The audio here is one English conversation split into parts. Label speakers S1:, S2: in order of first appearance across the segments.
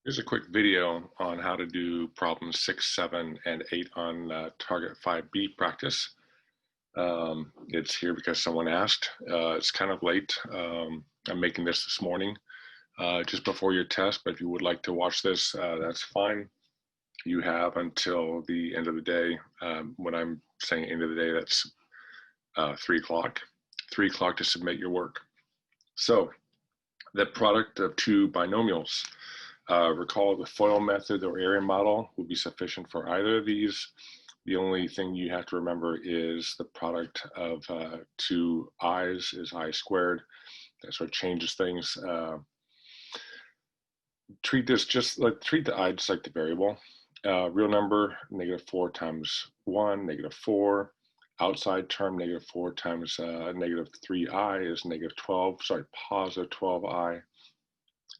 S1: Here's a quick video on how to do problems 6, 7, and 8 on target 5B practice. It's here because someone asked. It's kind of late. I'm making this morning, just before your test, but if you would like to watch this, that's fine. You have until the end of the day. When I'm saying end of the day, that's 3 o'clock. 3 o'clock to submit your work. So the product of two binomials. Recall the FOIL method or area model will be sufficient for either of these. The only thing you have to remember is the product of two i's is I squared. That sort of changes things. Treat the I just like the variable. Real number, -4 times 1, -4. Outside term, -4 times -3i is positive 12i.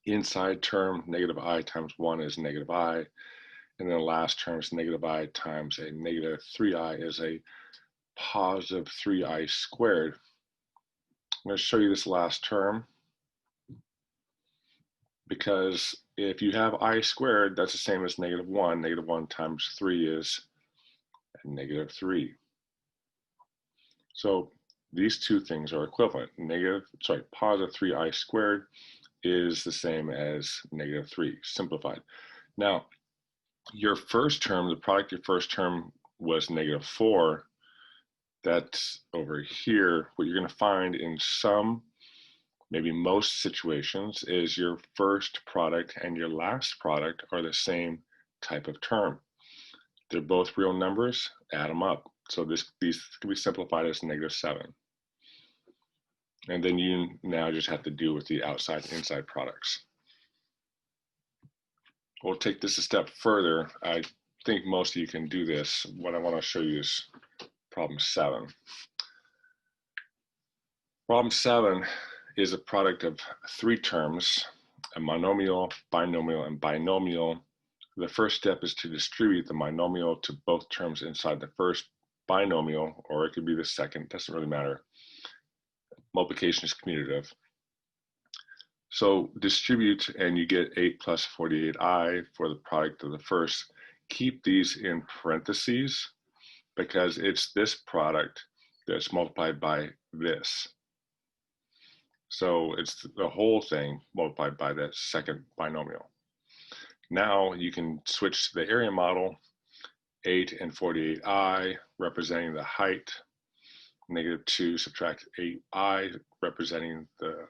S1: Inside term, -i times 1 is -i. And then the last term is -i times a -3i is a positive 3i squared. I'm going to show you this last term because if you have I squared, that's the same as -1. -1 times 3 is -3. So these two things are equivalent. Positive 3i squared is the same as -3, simplified. Now, your first term, the product of your first term was -4. That's over here. What you're going to find in some, maybe most situations, is your first product and your last product are the same type of term. They're both real numbers, add them up. So these can be simplified as -7. And then you now just have to deal with the outside and inside products. We'll take this a step further. I think most of you can do this. What I want to show you is problem 7. Problem 7 is a product of 3 terms, a monomial, binomial, and binomial. The first step is to distribute the monomial to both terms inside the first binomial, or it could be the second, doesn't really matter. Multiplication is commutative. So distribute and you get 8 plus 48i for the product of the first. Keep these in parentheses because it's this product that's multiplied by this. So it's the whole thing multiplied by that second binomial. Now you can switch to the area model. 8 and 48i representing the height. -2 subtract 8i representing the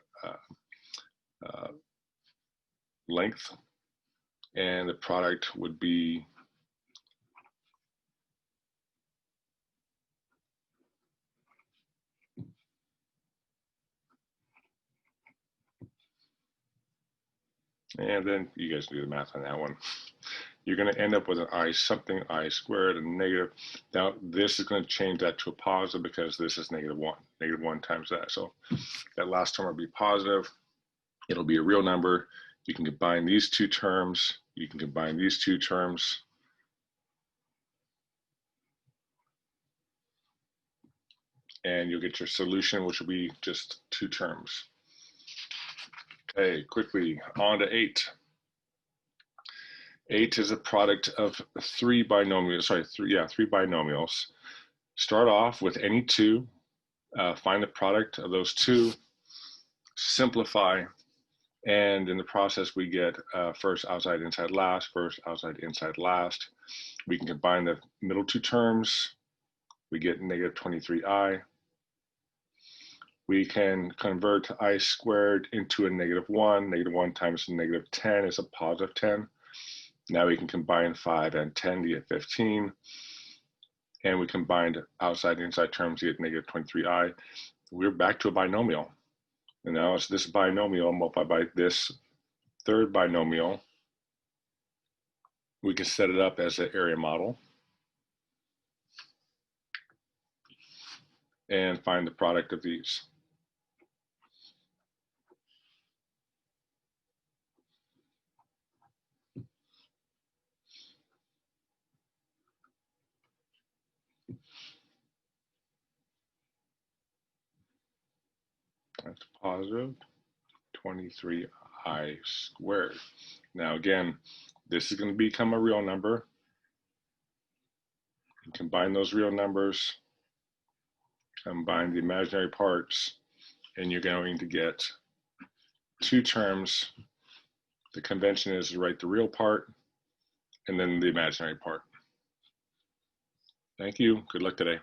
S1: length, and the product would be and then you guys do the math on that one. You're going to end up with an I squared and negative. Now this is going to change that to a positive because this is -1. -1 times that. So that last term will be positive. It'll be a real number. You can combine these two terms. You can combine these two terms. And you'll get your solution, which will be just 2 terms. Okay, quickly on to 8. 8 is a product of 3 binomials, three binomials. Start off with any 2, find the product of those 2, simplify, and in the process we get first, outside, inside, last, first, outside, inside, last. We can combine the middle 2 terms. We get -23i. We can convert I squared into a -1. -1 times -10 is a positive 10. Now we can combine 5 and 10 to get 15. And we combined outside and inside terms to get -23i. We're back to a binomial. And now it's this binomial multiplied by this third binomial. We can set it up as an area model and find the product of these. That's positive 23i. I squared. Now again, this is going to become a real number. You combine those real numbers, combine the imaginary parts, and you're going to get two terms. The convention is to write the real part and then the imaginary part. Thank you. Good luck today.